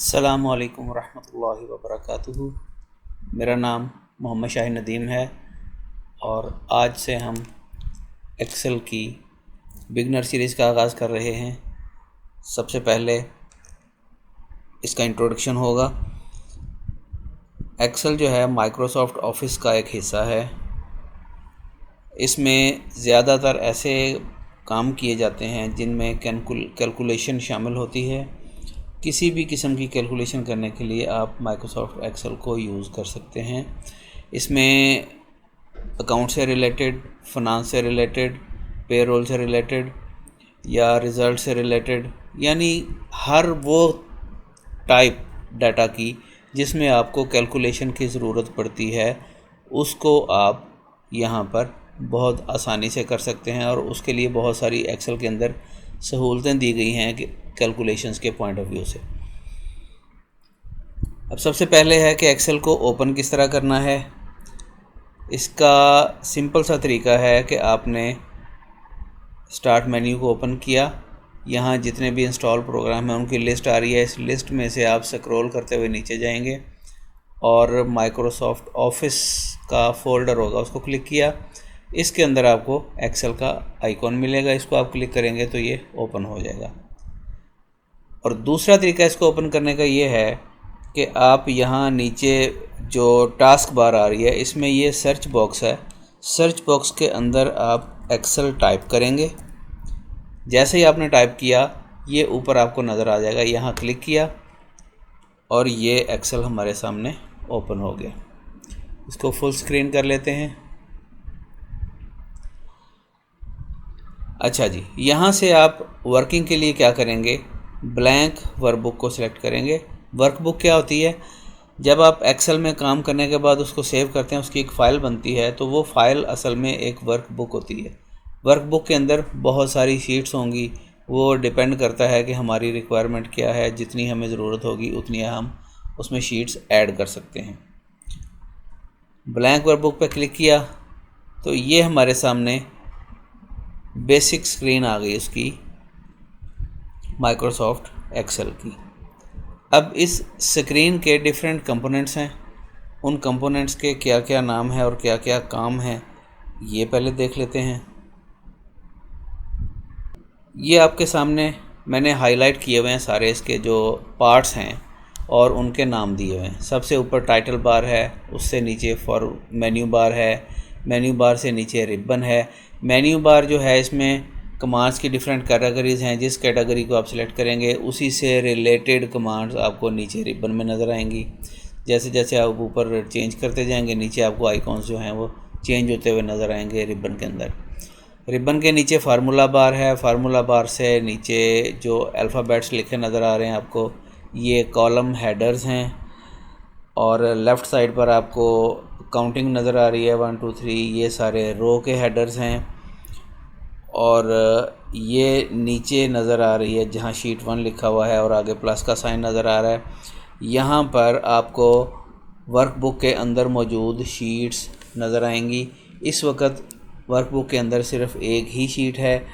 अस्सलामुअलैकुम रहमतुल्लाहि वबरकातुहू। मेरा नाम मोहम्मद शाहिद नदीम है और आज से हम एक्सेल की बिगनर सीरीज़ का आगाज़ कर रहे हैं। सबसे पहले इसका इंट्रोडक्शन होगा। एक्सेल जो है माइक्रोसॉफ्ट ऑफिस का एक हिस्सा है। इसमें ज़्यादातर ऐसे काम किए जाते हैं जिनमें कैलकुलेशन शामिल होती है। किसी भी किस्म की कैलकुलेशन करने के लिए आप माइक्रोसॉफ्ट एक्सेल को यूज़ कर सकते हैं। इसमें अकाउंट से रिलेटेड, फाइनेंस से रिलेटेड, पेरोल से रिलेटेड या रिज़ल्ट से रिलेटेड, यानी हर वो टाइप डाटा की जिसमें आपको कैलकुलेशन की ज़रूरत पड़ती है उसको आप यहाँ पर बहुत आसानी से कर सकते हैं और उसके लिए बहुत सारी एक्सेल के अंदर सहूलतें दी गई हैं कि कैलकुलेशंस के पॉइंट ऑफ व्यू से। अब सबसे पहले है कि एक्सेल को ओपन किस तरह करना है। इसका सिंपल सा तरीका है कि आपने स्टार्ट मेन्यू को ओपन किया, यहाँ जितने भी इंस्टॉल प्रोग्राम हैं उनकी लिस्ट आ रही है। इस लिस्ट में से आप स्क्रॉल करते हुए नीचे जाएंगे और माइक्रोसॉफ्ट ऑफिस का फ़ोल्डर होगा, उसको क्लिक किया। इसके अंदर आपको एक्सेल का आइकॉन मिलेगा, इसको आप क्लिक करेंगे तो ये ओपन हो जाएगा। और दूसरा तरीका इसको ओपन करने का ये है कि आप यहाँ नीचे जो टास्क बार आ रही है इसमें ये सर्च बॉक्स है। सर्च बॉक्स के अंदर आप एक्सेल टाइप करेंगे। जैसे ही आपने टाइप किया ये ऊपर आपको नज़र आ जाएगा, यहाँ क्लिक किया और ये एक्सेल हमारे सामने ओपन हो गया। इसको फुल स्क्रीन कर लेते हैं। अच्छा जी, यहाँ से आप वर्किंग के लिए क्या करेंगे, ब्लैंक वर्कबुक को सिलेक्ट करेंगे। वर्कबुक क्या होती है, जब आप एक्सेल में काम करने के बाद उसको सेव करते हैं उसकी एक फ़ाइल बनती है, तो वो फ़ाइल असल में एक वर्कबुक होती है। वर्कबुक के अंदर बहुत सारी शीट्स होंगी, वो डिपेंड करता है कि हमारी रिक्वायरमेंट क्या है। जितनी हमें ज़रूरत होगी उतनी हम उसमें शीट्स ऐड कर सकते हैं। ब्लैंक वर्कबुक पे क्लिक किया तो ये हमारे सामने बेसिक स्क्रीन आ गई उसकी माइक्रोसॉफ्ट एक्सेल की। अब इस स्क्रीन के डिफरेंट कंपोनेंट्स हैं, उन कंपोनेंट्स के क्या क्या नाम है और क्या क्या काम है ये पहले देख लेते हैं। ये आपके सामने मैंने हाईलाइट किए हुए हैं सारे इसके जो पार्ट्स हैं और उनके नाम दिए हुए हैं। सबसे ऊपर टाइटल बार है, उससे नीचे फॉर मेन्यू बार है, मेन्यू बार से नीचे रिबन है। मेन्यू बार जो है इसमें कमांड्स की डिफरेंट कैटेगरीज़ हैं, जिस कैटेगरी को आप सिलेक्ट करेंगे उसी से रिलेटेड कमांड्स आपको नीचे रिबन में नज़र आएंगी। जैसे जैसे आप ऊपर चेंज करते जाएंगे नीचे आपको आइकॉन्स जो हैं वो चेंज होते हुए नज़र आएंगे रिबन के अंदर। रिबन के नीचे फार्मूला बार है, फार्मूला बार से नीचे जो अल्फ़ाबेट्स लिखे नज़र आ रहे हैं आपको, ये कॉलम हेडर्स हैं। और लेफ़्ट साइड पर आपको काउंटिंग नज़र आ रही है 1 2 3, ये सारे रो के हेडर्स हैं। और ये नीचे नज़र आ रही है जहाँ शीट 1 लिखा हुआ है और आगे प्लस का साइन नज़र आ रहा है। यहाँ पर आपको वर्कबुक के अंदर मौजूद शीट्स नज़र आएंगी। इस वक्त वर्कबुक के अंदर सिर्फ एक ही शीट है।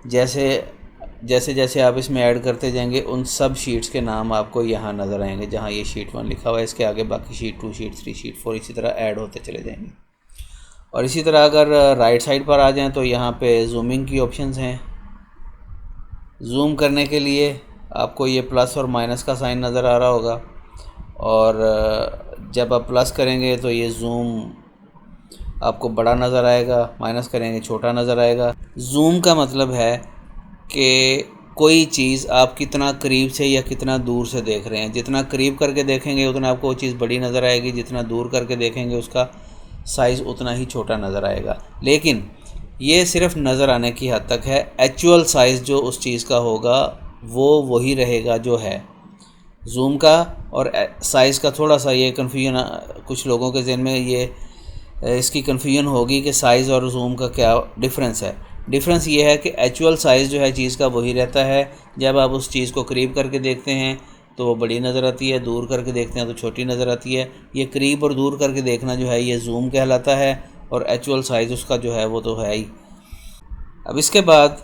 जैसे जैसे आप इसमें ऐड करते जाएंगे उन सब शीट्स के नाम आपको यहाँ नज़र आएंगे। जहाँ ये शीट 1 लिखा हुआ है इसके आगे बाकी शीट 2, शीट 3, शीट 4 इसी तरह ऐड होते चले जाएंगे। और इसी तरह अगर राइट साइड पर आ जाएं तो यहाँ पे जूमिंग की ऑप्शंस हैं। जूम करने के लिए आपको ये प्लस और माइनस का साइन नज़र आ रहा होगा और जब आप प्लस करेंगे तो ये जूम आपको बड़ा नज़र आएगा, माइनस करेंगे छोटा नज़र आएगा। जूम का मतलब है कि कोई चीज़ आप कितना करीब से या कितना दूर से देख रहे हैं। जितना करीब करके देखेंगे उतना आपको वो चीज़ बड़ी नज़र आएगी, जितना दूर करके देखेंगे उसका साइज़ उतना ही छोटा नज़र आएगा। लेकिन ये सिर्फ नज़र आने की हद तक है। एक्चुअल साइज़ जो उस चीज़ का होगा वो वही रहेगा जो है जूम का। और साइज़ का थोड़ा सा ये कन्फ्यूजन कुछ लोगों के जहन में ये इसकी कन्फ्यूजन होगी कि साइज़ और जूम का क्या डिफरेंस है। डिफरेंस ये है कि एक्चुअल साइज़ जो है चीज़ का वही रहता है। जब आप उस चीज़ को करीब करके देखते हैं तो वो बड़ी नज़र आती है, दूर करके देखते हैं तो छोटी नज़र आती है। ये करीब और दूर करके देखना जो है ये जूम कहलाता है और एक्चुअल साइज़ उसका जो है वो तो है ही। अब इसके बाद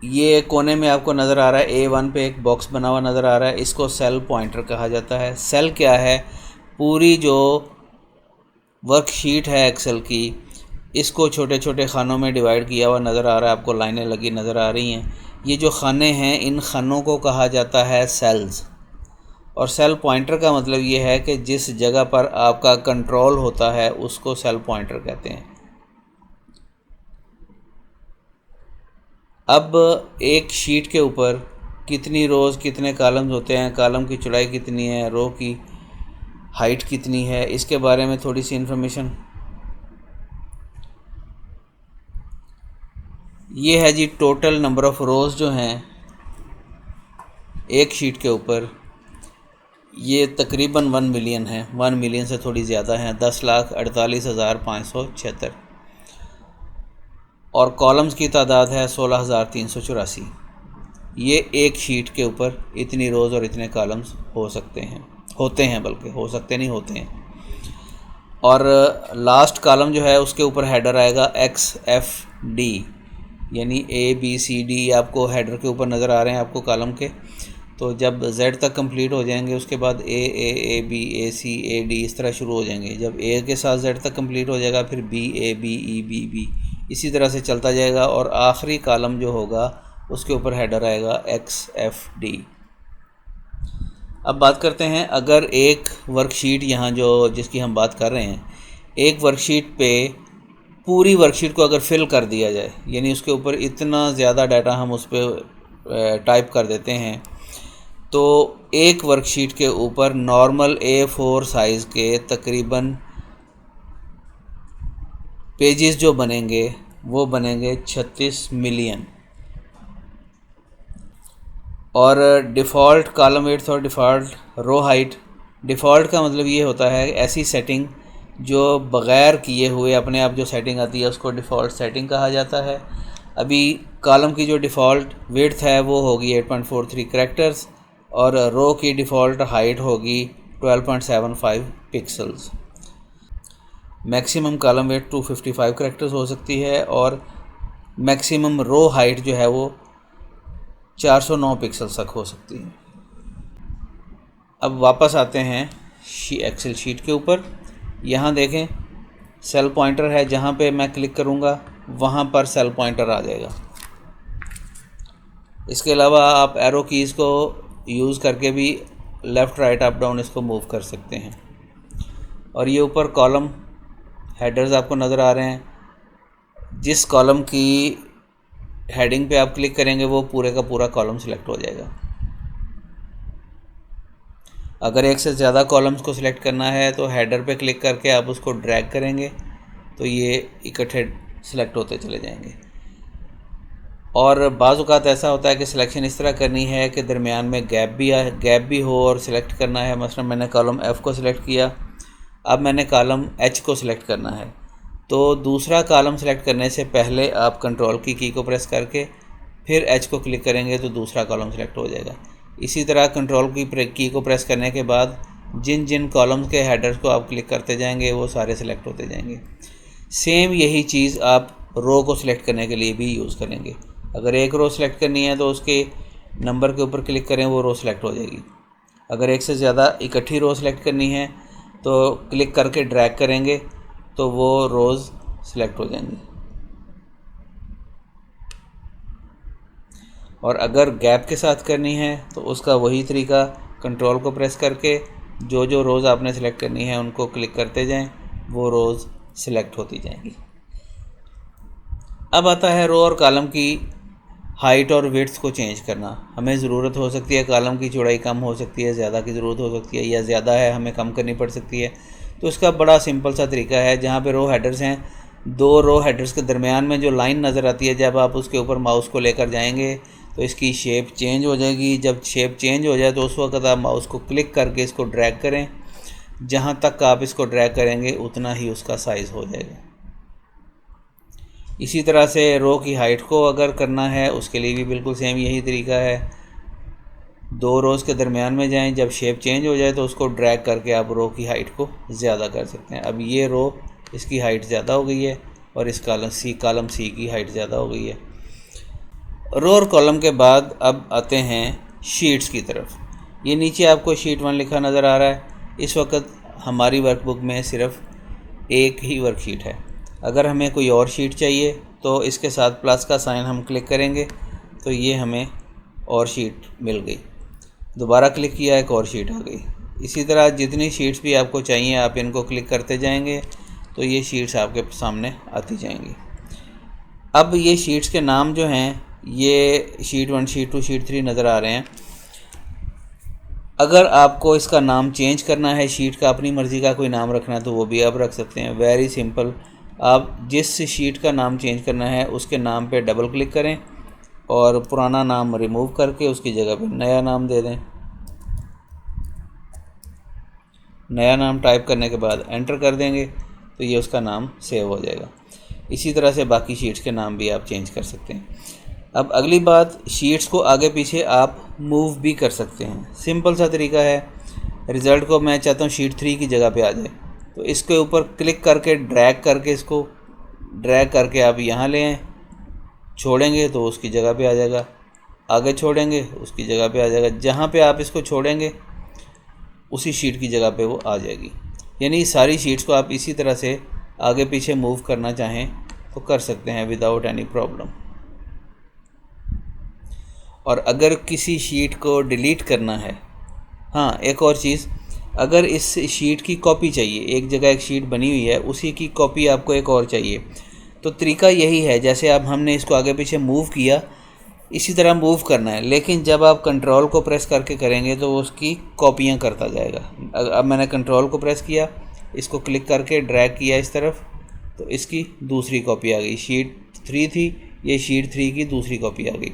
ये कोने में आपको नज़र आ रहा है A1 पे एक बॉक्स बना हुआ नज़र आ रहा है, इसको सेल पॉइंटर कहा जाता है। सेल क्या है? पूरी जो वर्कशीट है एक्सेल की, इसको छोटे छोटे खानों में डिवाइड किया हुआ नज़र आ रहा है, आपको लाइनें लगी नज़र आ रही हैं। ये जो खाने हैं, इन खानों को कहा जाता है सेल्स। और सेल पॉइंटर का मतलब ये है कि जिस जगह पर आपका कंट्रोल होता है उसको सेल पॉइंटर कहते हैं। अब एक शीट के ऊपर कितनी रोज़ कितने कॉलम्स होते हैं, कॉलम की चौड़ाई कितनी है, रो की हाइट कितनी है, इसके बारे में थोड़ी सी इन्फॉर्मेशन ये है जी। टोटल नंबर ऑफ़ रोज़ जो हैं एक शीट के ऊपर, ये तकरीबन 1 मिलियन है। 1 मिलियन से थोड़ी ज़्यादा हैं, 10,48,576। और कॉलम्स की तादाद है 16,384। ये एक शीट के ऊपर इतनी रोज़ और इतने कॉलम्स हो सकते हैं, बल्कि हो सकते नहीं, होते हैं। और लास्ट कॉलम जो है उसके ऊपर हेडर आएगा XFD, यानी ABCD आपको हेडर के ऊपर नज़र आ रहे हैं आपको कॉलम के। तो जब Z तक कंप्लीट हो जाएंगे उसके बाद A B A C A D इस तरह शुरू हो जाएंगे। जब A के साथ Z तक कंप्लीट हो जाएगा फिर B A B E B B इसी तरह से चलता जाएगा, और आखिरी कॉलम जो होगा उसके ऊपर हेडर आएगा XFD। अब बात करते हैं, अगर एक वर्कशीट यहाँ जो जिसकी हम बात कर रहे हैं, एक वर्कशीट पे पूरी वर्कशीट को अगर फिल कर दिया जाए, यानी उसके ऊपर इतना ज़्यादा डाटा हम उस पर टाइप कर देते हैं, तो एक वर्कशीट के ऊपर नॉर्मल A4 साइज़ के तकरीबन पेजेस जो बनेंगे वो बनेंगे 36 मिलियन। और डिफ़ॉल्ट कॉलम विड्थ और डिफ़ॉल्ट रो हाइट, डिफ़ॉल्ट का मतलब ये होता है ऐसी सेटिंग जो बग़ैर किए हुए अपने आप जो सेटिंग आती है उसको डिफ़ॉल्ट सेटिंग कहा जाता है। अभी कॉलम की जो डिफ़ॉल्ट विड्थ है वो होगी 8.43 कैरेक्टर्स, और रो की डिफ़ॉल्ट हाइट होगी 12.75 pixels. Maximum column width 255 characters हो सकती है, और मैक्सिमम रो हाइट जो है वो 409 पिक्सल तक हो सकती है। अब वापस आते हैं एक्सेल शीट के ऊपर। यहाँ देखें सेल पॉइंटर है, जहाँ पे मैं क्लिक करूँगा वहाँ पर सेल पॉइंटर आ जाएगा। इसके अलावा आप एरो कीज़ को यूज़ करके भी लेफ़्ट राइट अप डाउन इसको मूव कर सकते हैं। और ये ऊपर कॉलम हेडर्स आपको नज़र आ रहे हैं, जिस कॉलम की हेडिंग पे आप क्लिक करेंगे वो पूरे का पूरा कॉलम सिलेक्ट हो जाएगा। अगर एक से ज़्यादा कॉलम्स को सिलेक्ट करना है तो हेडर पे क्लिक करके आप उसको ड्रैग करेंगे तो ये इकट्ठे सिलेक्ट होते चले जाएंगे। और बाज़ औक़ात ऐसा होता है कि सिलेक्शन इस तरह करनी है कि दरमियान में गैप भी हो और सिलेक्ट करना है। मसलन मैंने कॉलम F को सिलेक्ट किया, अब मैंने कॉलम H को सिलेक्ट करना है, तो दूसरा कॉलम सेलेक्ट करने से पहले आप कंट्रोल की को प्रेस करके फिर H को क्लिक करेंगे तो दूसरा कॉलम सेलेक्ट हो जाएगा। इसी तरह कंट्रोल की को प्रेस करने के बाद जिन जिन कॉलम्स के हेडर्स को आप क्लिक करते जाएंगे वो सारे सिलेक्ट होते जाएंगे। सेम यही चीज़ आप रो को सिलेक्ट करने के लिए भी यूज़ करेंगे। अगर एक रो सिलेक्ट करनी है तो उसके नंबर के ऊपर क्लिक करें, वो रो सिलेक्ट हो जाएगी। अगर एक से ज़्यादा इकट्ठी रो सिलेक्ट करनी है तो क्लिक करके ड्रैग करेंगे तो वो रोज़ सिलेक्ट हो जाएंगी। और अगर गैप के साथ करनी है तो उसका वही तरीका, कंट्रोल को प्रेस करके जो जो रोज़ आपने सेलेक्ट करनी है उनको क्लिक करते जाएं, वो रोज़ सिलेक्ट होती जाएंगी। अब आता है रो और कॉलम की हाइट और विड्थ को चेंज करना। हमें ज़रूरत हो सकती है कॉलम की चौड़ाई कम हो सकती है, ज़्यादा की ज़रूरत हो सकती है, या ज़्यादा है हमें कम करनी पड़ सकती है। तो इसका बड़ा सिंपल सा तरीका है, जहाँ पे रो हेडर्स हैं, दो रो हेडर्स के दरमियान में जो लाइन नज़र आती है, जब आप उसके ऊपर माउस को लेकर जाएंगे तो इसकी शेप चेंज हो जाएगी। जब शेप चेंज हो जाए तो उस वक्त आप माउस को क्लिक करके इसको ड्रैग करें, जहाँ तक आप इसको ड्रैग करेंगे उतना ही उसका साइज़ हो जाएगा। इसी तरह से रो की हाइट को अगर करना है उसके लिए भी बिल्कुल सेम यही तरीका है। दो रोज़ के दरमियान में जाएं, जब शेप चेंज हो जाए तो उसको ड्रैग करके आप रो की हाइट को ज़्यादा कर सकते हैं। अब ये रो इसकी हाइट ज़्यादा हो गई है और इस कॉलम सी की हाइट ज़्यादा हो गई है। रो और कॉलम के बाद अब आते हैं शीट्स की तरफ। ये नीचे आपको शीट 1 लिखा नज़र आ रहा है। इस वक्त हमारी वर्कबुक में सिर्फ एक ही वर्कशीट है। अगर हमें कोई और शीट चाहिए तो इसके साथ प्लस का साइन हम क्लिक करेंगे तो ये हमें और शीट मिल गई। दोबारा क्लिक किया, एक और शीट आ गई। इसी तरह जितनी शीट्स भी आपको चाहिए आप इनको क्लिक करते जाएंगे तो ये शीट्स आपके सामने आती जाएंगी। अब ये शीट्स के नाम जो हैं, ये शीट 1, शीट 2, शीट 3 नज़र आ रहे हैं। अगर आपको इसका नाम चेंज करना है, शीट का अपनी मर्ज़ी का कोई नाम रखना है तो वो भी आप रख सकते हैं। वेरी सिंपल, आप जिस शीट का नाम चेंज करना है उसके नाम पे डबल क्लिक करें और पुराना नाम रिमूव करके उसकी जगह पे नया नाम दे दें। नया नाम टाइप करने के बाद एंटर कर देंगे तो ये उसका नाम सेव हो जाएगा। इसी तरह से बाकी शीट्स के नाम भी आप चेंज कर सकते हैं। अब अगली बात, शीट्स को आगे पीछे आप मूव भी कर सकते हैं। सिंपल सा तरीका है। रिज़ल्ट को मैं चाहता हूँ शीट 3 की जगह पे आ जाए, तो इसके ऊपर क्लिक करके इसको ड्रैग करके आप यहाँ ले आएँ। छोड़ेंगे तो उसकी जगह पे आ जाएगा, आगे छोड़ेंगे उसकी जगह पे आ जाएगा। जहाँ पे आप इसको छोड़ेंगे उसी शीट की जगह पे वो आ जाएगी। यानी सारी शीट्स को आप इसी तरह से आगे पीछे मूव करना चाहें तो कर सकते हैं विदाउट एनी प्रॉब्लम। और अगर किसी शीट को डिलीट करना है, हाँ एक और चीज़, अगर इस शीट की कॉपी चाहिए, एक जगह एक शीट बनी हुई है उसी की कॉपी आपको एक और चाहिए, तो तरीका यही है, जैसे अब हमने इसको आगे पीछे मूव किया इसी तरह मूव करना है। लेकिन जब आप कंट्रोल को प्रेस करके करेंगे तो वो उसकी कॉपियाँ करता जाएगा। अब मैंने कंट्रोल को प्रेस किया, इसको क्लिक करके ड्रैग किया इस तरफ, तो इसकी दूसरी कॉपी आ गई। शीट 3 थी, ये शीट 3 की दूसरी कॉपी आ गई।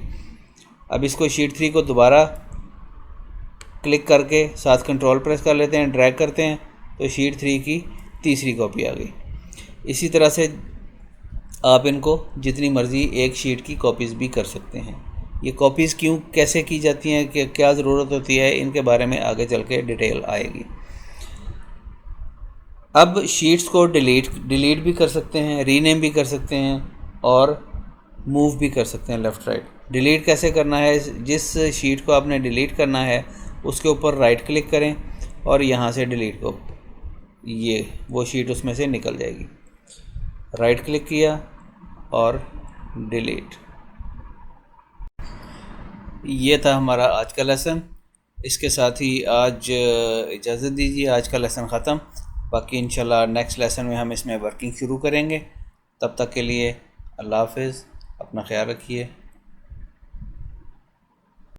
अब इसको शीट 3 को दोबारा क्लिक करके साथ कंट्रोल प्रेस कर लेते हैं, ड्रैग करते हैं तो शीट 3 की तीसरी कॉपी आ गई। इसी तरह से आप इनको जितनी मर्ज़ी एक शीट की कॉपीज़ भी कर सकते हैं। ये कॉपीज़ क्यों कैसे की जाती हैं, कि क्या ज़रूरत होती है, इनके बारे में आगे चल के डिटेल आएगी। अब शीट्स को डिलीट भी कर सकते हैं, रीनेम भी कर सकते हैं और मूव भी कर सकते हैं लेफ़्ट राइट। डिलीट कैसे करना है, जिस शीट को आपने डिलीट करना है उसके ऊपर राइट क्लिक करें और यहाँ से डिलीट को, ये वो शीट उसमें से निकल जाएगी। राइट क्लिक किया और डिलीट। ये था हमारा आज का लेसन। इसके साथ ही आज इजाज़त दीजिए, आज का लेसन ख़त्म। बाकी इंशाल्लाह नेक्स्ट लेसन में हम इसमें वर्किंग शुरू करेंगे। तब तक के लिए अल्लाह हाफ़िज़, अपना ख्याल रखिए।